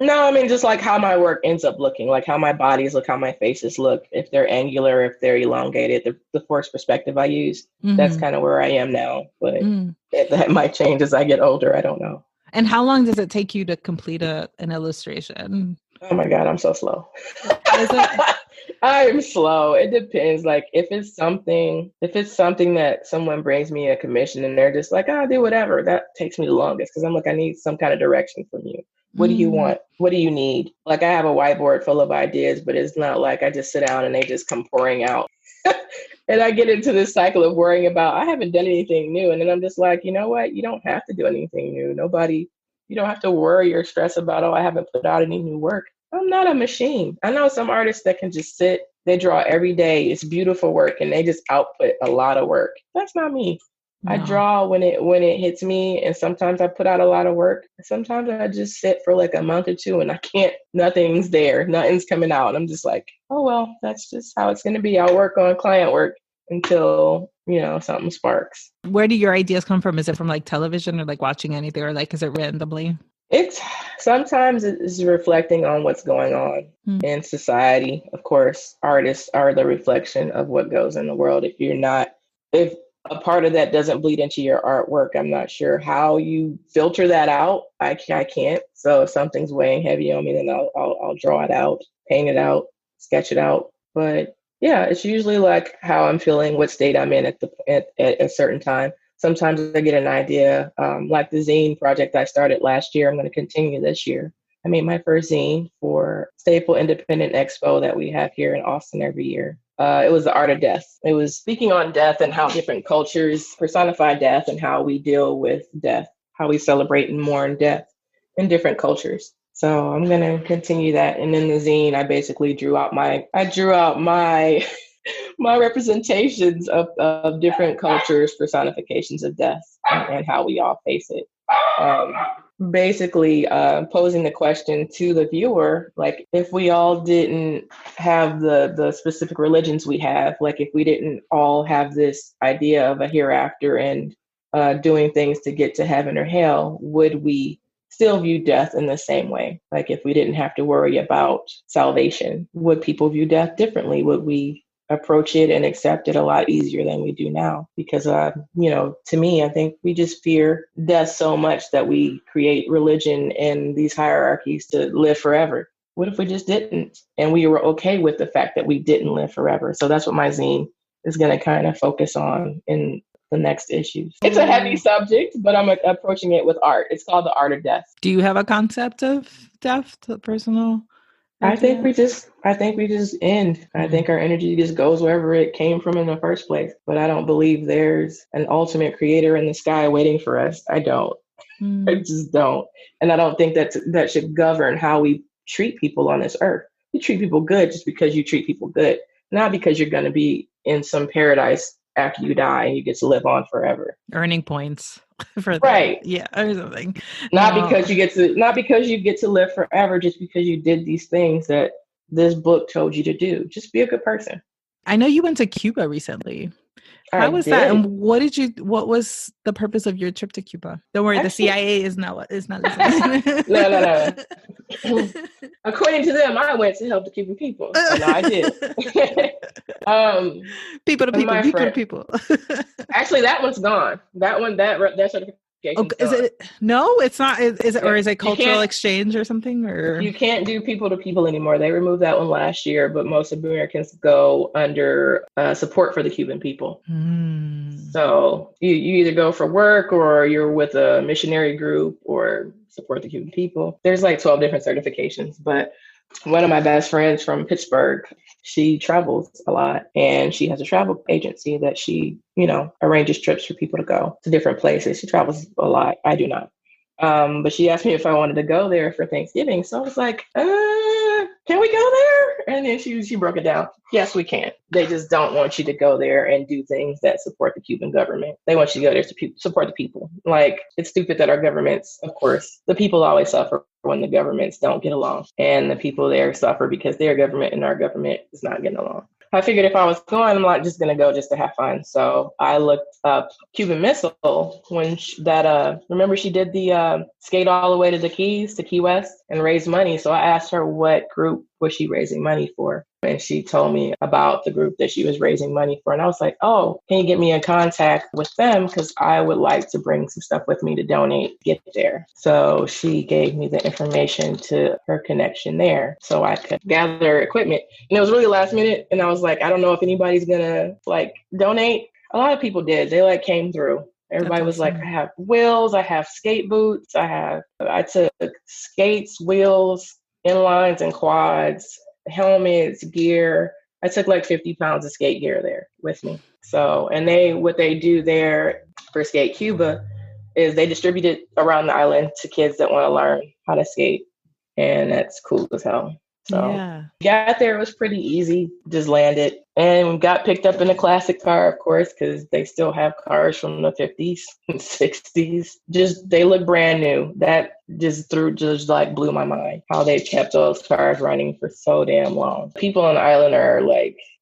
No, I mean just like how my work ends up looking, like how my bodies look, how my faces look, if they're angular, if they're elongated, the forced perspective I use, that's kind of where I am now. But that might change as I get older. I don't know. And how long does it take you to complete an illustration? Oh my God, I'm so slow. Is it? I'm slow. It depends. Like if it's something that someone brings me a commission and they're just like, I'll do whatever, that takes me the longest because I'm like, I need some kind of direction from you. What do you want? What do you need? Like I have a whiteboard full of ideas, but it's not like I just sit down and they just come pouring out. And I get into this cycle of worrying about, I haven't done anything new. And then I'm just like, you know what? You don't have to do anything new. You don't have to worry or stress about, oh, I haven't put out any new work. I'm not a machine. I know some artists that can just sit, they draw every day. It's beautiful work and they just output a lot of work. That's not me. No. I draw when it hits me, and sometimes I put out a lot of work. Sometimes I just sit for like a month or two and nothing's there. Nothing's coming out. I'm just like, oh, well, that's just how it's going to be. I'll work on client work until, something sparks. Where do your ideas come from? Is it from like television or like watching anything, or like, is it randomly? Sometimes it's reflecting on what's going on in society. Of course, artists are the reflection of what goes in the world. If a part of that doesn't bleed into your artwork, I'm not sure how you filter that out. I can't. So if something's weighing heavy on me, then I'll draw it out, paint it out, sketch it out. But yeah, it's usually like how I'm feeling, what state I'm in at a certain time. Sometimes I get an idea, like the zine project I started last year. I'm going to continue this year. I made my first zine for Staple Independent Expo that we have here in Austin every year. It was the art of death. It was speaking on death and how different cultures personify death and how we deal with death, how we celebrate and mourn death in different cultures. So I'm going to continue that. And in the zine, I basically drew out my my representations of different cultures, personifications of death and how we all face it. Basically posing the question to the viewer, like if we all didn't have the specific religions we have, like if we didn't all have this idea of a hereafter and doing things to get to heaven or hell, would we still view death in the same way? Like if we didn't have to worry about salvation, would people view death differently? Would we approach it and accept it a lot easier than we do now? Because, to me, I think we just fear death so much that we create religion and these hierarchies to live forever. What if we just didn't? And we were okay with the fact that we didn't live forever. So that's what my zine is going to kind of focus on in the next issues. It's a heavy subject, but I'm approaching it with art. It's called The Art of Death. Do you have a concept of death, personal? I think we just end. I think our energy just goes wherever it came from in the first place. But I don't believe there's an ultimate creator in the sky waiting for us. I don't. I just don't. And I don't think that should govern how we treat people on this earth. You treat people good just because you treat people good, not because you're going to be in some paradise after you die and you get to live on forever. Earning points for that. Right. Yeah, or something. Because you get to live forever, just because you did these things that this book told you to do. Just be a good person. I know you went to Cuba recently. I How was that? did. And what was the purpose of your trip to Cuba? Don't worry, the Actually, CIA is not listening. no. According to them, I went to help the Cuban people. So no, I did. People to people, My people to friend. people. Actually, that one's gone. That certification's Is gone. it? No, it's not. Is it, or Yeah, is it you cultural can't. exchange or something? Or You can't do people to people anymore. They removed that one last year, but most Americans go under support for the Cuban people. So you either go for work or you're with a missionary group or support the Cuban people. There's like 12 different certifications, but one of my best friends from Pittsburgh, she travels a lot and she has a travel agency that she, arranges trips for people to go to different places. She travels a lot. I do not. But she asked me if I wanted to go there for Thanksgiving. So I was like, can we go there? And then she broke it down. Yes, we can. They just don't want you to go there and do things that support the Cuban government. They want you to go there to support the people. Like, it's stupid that our governments, of course, the people always suffer when the governments don't get along. And the people there suffer because their government and our government is not getting along. I figured if I was going, I'm not just going to go just to have fun. So I looked up Cuban Missile when remember she did the skate all the way to the Keys, to Key West, and raise money. So I asked her what group was she raising money for. And she told me about the group that she was raising money for. And I was like, oh, can you get me in contact with them? Because I would like to bring some stuff with me to donate, get there. So she gave me the information to her connection there so I could gather equipment. And it was really last minute. And I was like, I don't know if anybody's going to donate. A lot of people did. They came through. Everybody was like, I have wheels, I have skate boots, I took skates, wheels, inlines and quads, helmets, gear. I took 50 pounds of skate gear there with me. So, and what they do there for Skate Cuba is they distribute it around the island to kids that want to learn how to skate. And that's cool as hell. So got there, it was pretty easy, just landed and got picked up in a classic car, of course, because they still have cars from the 50s and 60s. They look brand new. That just blew my mind how they kept those cars running for so damn long. People on the island are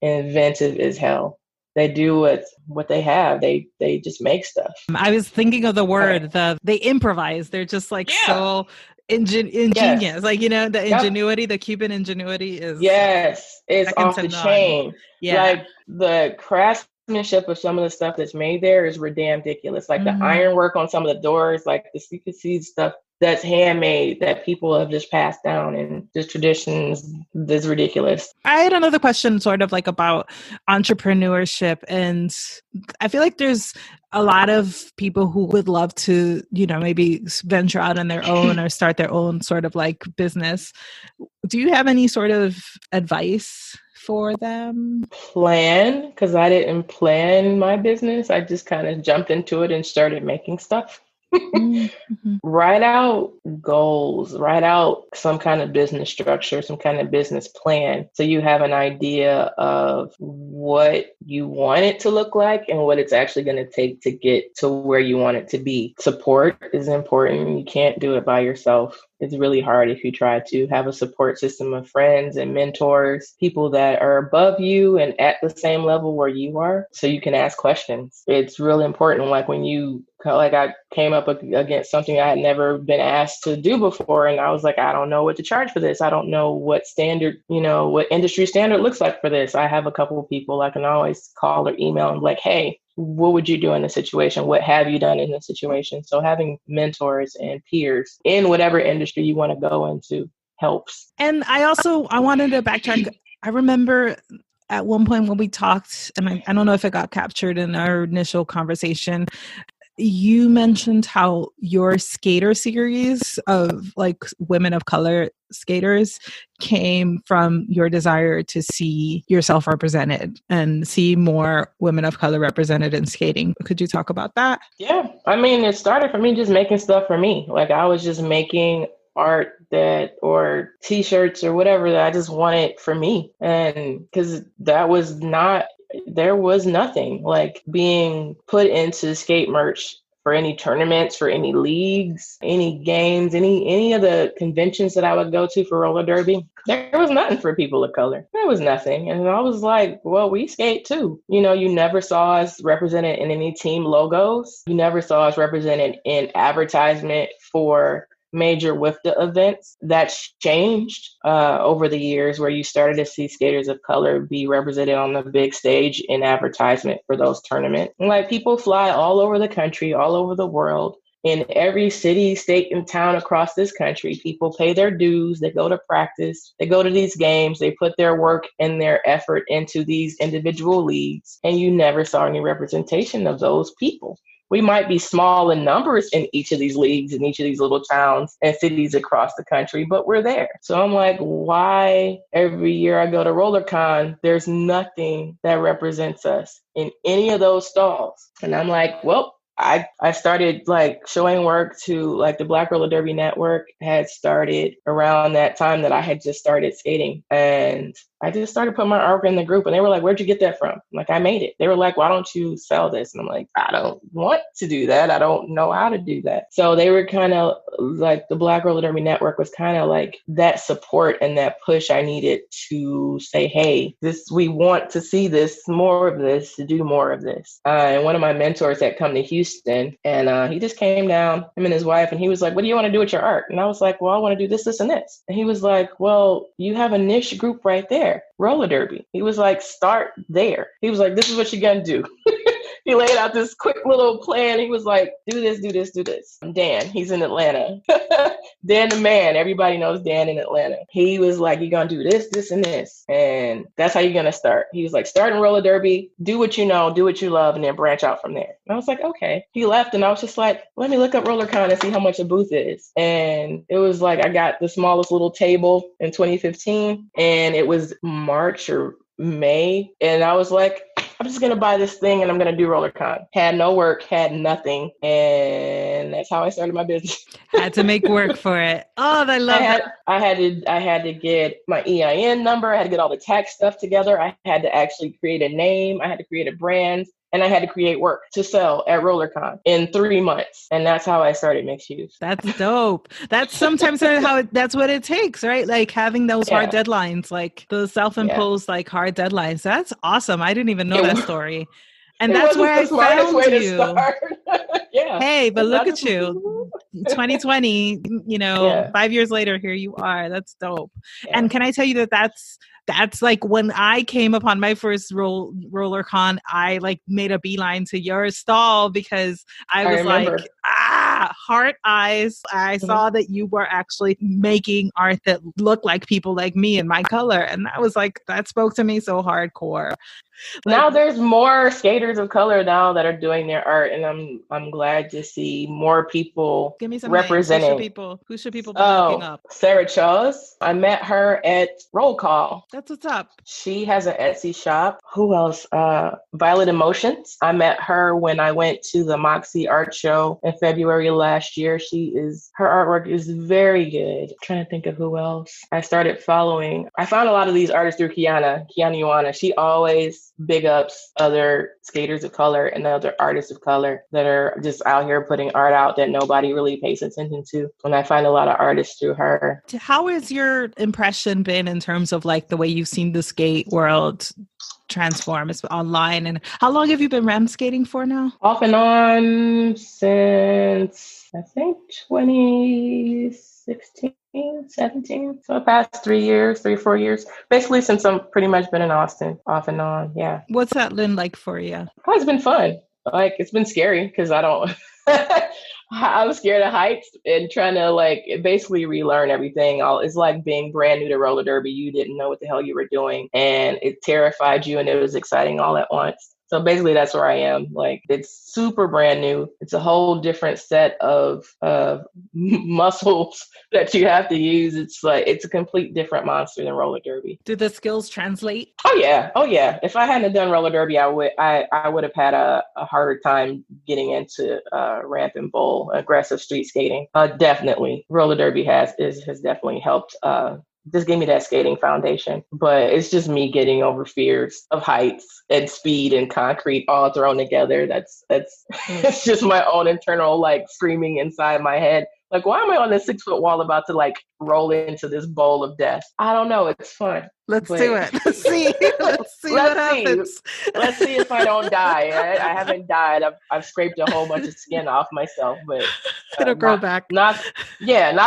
inventive as hell. They do what they have. They just make stuff. I was thinking of the word, they improvise. They're just so ingenious. Yes. The ingenuity, the Cuban ingenuity is it's off the chain. Yeah. The craftsmanship of some of the stuff that's made there is ridiculous. The ironwork on some of the doors, you can see stuff that's handmade that people have just passed down, and just traditions is ridiculous. I had another question sort of about entrepreneurship, and I feel like there's a lot of people who would love to, maybe venture out on their own or start their own sort of business. Do you have any sort of advice for them? Plan, because I didn't plan my business. I just kind of jumped into it and started making stuff. Write out goals, write out some kind of business structure, some kind of business plan, so you have an idea of what you want it to look like and what it's actually going to take to get to where you want it to be. Support is important. You can't do it by yourself. It's really hard if you try to have a support system of friends and mentors, people that are above you and at the same level where you are, so you can ask questions. It's really important. When I came up against something I had never been asked to do before, and I was like, I don't know what to charge for this. I don't know what standard, what industry standard looks like for this. I have a couple of people I can always call or email and be like, hey, what would you do in this situation? What have you done in this situation? So having mentors and peers in whatever industry you want to go into helps. And I wanted to backtrack. I remember at one point when we talked, and I don't know if it got captured in our initial conversation, you mentioned how your skater series of women of color skaters came from your desire to see yourself represented and see more women of color represented in skating. Could you talk about that? Yeah. It started for me just making stuff for me. I was just making art or t-shirts or whatever that I just wanted for me. And because there was nothing being put into skate merch for any tournaments, for any leagues, any games, any of the conventions that I would go to for roller derby, there was nothing for people of color. There was nothing. And I was like, well, we skate too. You know, you never saw us represented in any team logos. You never saw us represented in advertisement for major WIFTA events. That's changed over the years, where you started to see skaters of color be represented on the big stage in advertisement for those tournaments. And like, people fly all over the country, all over the world. In every city, state, and town across this country, people pay their dues. They go to practice. They go to these games. They put their work and their effort into these individual leagues. And you never saw any representation of those people. We might be small in numbers in each of these leagues, in each of these little towns and cities across the country, but we're there. So I'm like, why every year I go to RollerCon, there's nothing that represents us in any of those stalls? And I'm like, well, I started like showing work to like the Black Roller Derby Network had started around that time that I had just started skating. And I just started putting my artwork in the group, and they were like, where'd you get that from? I'm like, I made it. They were like, why don't you sell this? And I'm like, I don't want to do that. I don't know how to do that. So they were kind of like, the Black Roller Derby Network was kind of like that support and that push I needed to say, hey, we want to see this, more of this, to do more of this. And one of my mentors had come to Houston, and he just came down, him and his wife, and he was like, what do you want to do with your art? And I was like, well, I want to do this, this, and this. And he was like, well, you have a niche group right there. Roller derby. He was like, start there. He was like, this is what you're gonna do. He laid out this quick little plan. He was like, do this, do this, do this. Dan, he's in Atlanta. Dan the man. Everybody knows Dan in Atlanta. He was like, you're going to do this, this, and this. And that's how you're going to start. He was like, start in roller derby, do what you know, do what you love, and then branch out from there. And I was like, okay. He left, and I was just like, let me look up RollerCon and see how much a booth is. And it was like, I got the smallest little table in 2015, and it was March or May. And I was like, I'm just going to buy this thing and I'm going to do RollerCon. Had no work, had nothing. And that's how I started my business. Had to make work for it. Oh, I love that. I had to get my EIN number. I had to get all the tax stuff together. I had to actually create a name. I had to create a brand. And I had to create work to sell at RollerCon in 3 months. And that's how I started Mixed Hues. That's dope. That's sometimes that's what it takes, right? Like having those hard deadlines, like the self-imposed, like hard deadlines. That's awesome. I didn't even know that story. And that's where I found you. Yeah. Hey, but look at you. 2020, 5 years later, here you are. That's dope. Yeah. And can I tell you that's like when I came upon my first RollerCon, I like made a beeline to your stall because I was like, heart eyes. I saw that you were actually making art that looked like people like me in my color. And that was like, that spoke to me so hardcore. Now there's more skaters of color now that are doing their art, and I'm glad to see more people representing. Who should people be looking up? Sarah Chaws. I met her at Roll Call. That's what's up. She has an Etsy shop. Who else? Violet Emotions. I met her when I went to the Moxie Art Show in February last year. Her artwork is very good. I'm trying to think of who else I started following. I found a lot of these artists through Kiana Ioana. She always big ups other skaters of color and other artists of color that are just out here putting art out that nobody really pays attention to. And I find a lot of artists through her. How has your impression been in terms of like the way you've seen the skate world transform online? And how long have you been ramp skating for now? Off and on since I think 2016. 17, so the past 3 or 4 years, basically since I'm pretty much been in Austin, off and on. Yeah. What's that been like for you? Oh, it's been fun. Like, it's been scary because I'm scared of heights and trying to like basically relearn everything. It's like being brand new to roller derby. You didn't know what the hell you were doing, and it terrified you, and it was exciting all at once. So basically that's where I am. Like, it's super brand new. It's a whole different set of muscles that you have to use. It's a complete different monster than roller derby. Do the skills translate? Oh yeah. If I hadn't done roller derby, I would have had a harder time getting into ramp and bowl, aggressive street skating. Definitely. Roller derby has definitely helped just gave me that skating foundation. But it's just me getting over fears of heights and speed and concrete all thrown together. That's it's just my own internal like screaming inside my head. Like, why am I on this 6-foot wall about to like roll into this bowl of death? I don't know. It's fun. Let's do it. Let's see. Let's see what happens. Let's see if I don't die. I haven't died. I've scraped a whole bunch of skin off myself, but it'll grow back. Knock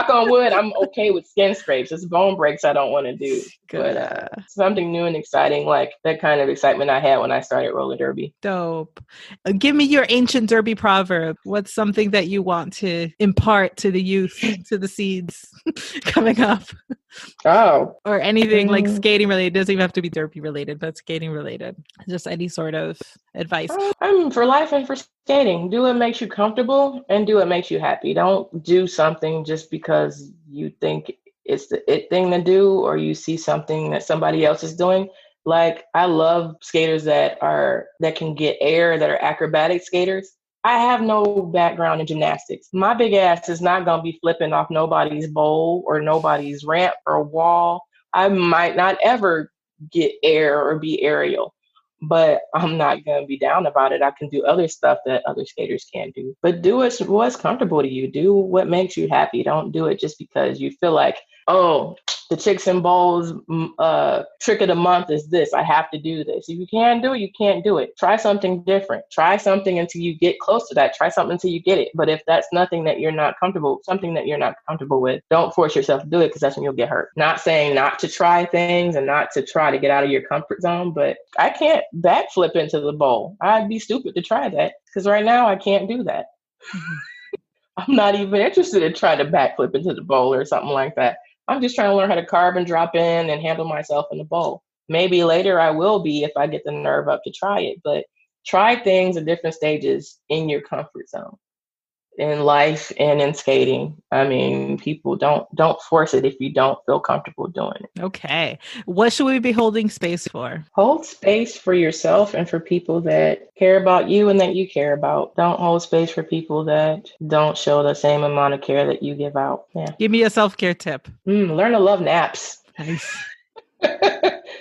on wood. I'm okay with skin scrapes. It's bone breaks I don't want to do. Good. But something new and exciting, like that kind of excitement I had when I started roller derby. Dope. Give me your ancient derby proverb. What's something that you want to impart to the youth, to the seeds coming up? Oh. Or anything like skating related. It doesn't even have to be derby related, but skating related. Just any sort of advice. For life and for skating. Do what makes you comfortable and do what makes you happy. Don't do something just because you think it's the it thing to do or you see something that somebody else is doing. Like, I love skaters that can get air, that are acrobatic skaters. I have no background in gymnastics. My big ass is not going to be flipping off nobody's bowl or nobody's ramp or wall. I might not ever get air or be aerial, but I'm not going to be down about it. I can do other stuff that other skaters can't do. But do what's comfortable to you. Do what makes you happy. Don't do it just because you feel like, oh, the Chicks and Bowls trick of the month is this. I have to do this. If you can't do it, you can't do it. Try something different. Try something until you get close to that. Try something until you get it. But if that's something that you're not comfortable with, don't force yourself to do it because that's when you'll get hurt. Not saying not to try things and not to try to get out of your comfort zone, but I can't backflip into the bowl. I'd be stupid to try that because right now I can't do that. I'm not even interested in trying to backflip into the bowl or something like that. I'm just trying to learn how to carve and drop in and handle myself in the bowl. Maybe later I will be if I get the nerve up to try it, but try things at different stages in your comfort zone. In life and in skating. I mean, people don't force it if you don't feel comfortable doing it. Okay. What should we be holding space for? Hold space for yourself and for people that care about you and that you care about. Don't hold space for people that don't show the same amount of care that you give out. Yeah. Give me a self-care tip. Learn to love naps. Nice.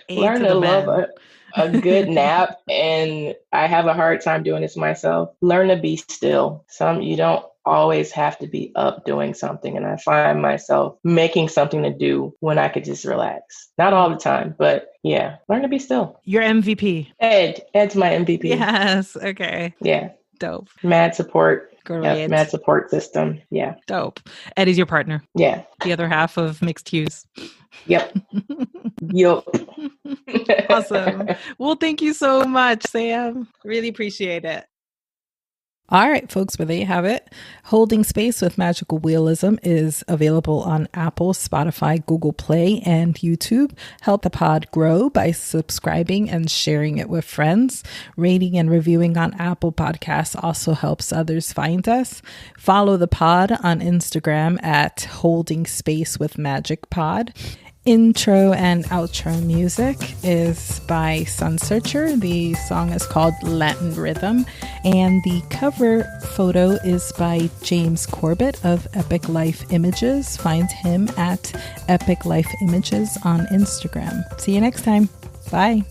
Learn to love a good nap, and I have a hard time doing this myself. Learn to be still. You don't always have to be up doing something, and I find myself making something to do when I could just relax. Not all the time, but yeah, learn to be still. Your MVP. Ed's my MVP. Yes. Okay. Yeah. Dope. Mad support. Great. Yep, mad support system. Yeah. Dope. Ed is your partner. Yeah. The other half of Mixed Hues. Yep. Yup. Awesome. Well, thank you so much, Sam. Really appreciate it. All right, folks, well, there you have it. Holding Space with Magical Realism is available on Apple, Spotify, Google Play, and YouTube. Help the pod grow by subscribing and sharing it with friends. Rating and reviewing on Apple Podcasts also helps others find us. Follow the pod on Instagram at Holding Space with Magic Pod. Intro and outro music is by Sun Searcher. The song is called Latin Rhythm, and the cover photo is by James Corbett of Epic Life Images. Find him at Epic Life Images on Instagram. See you next time. Bye.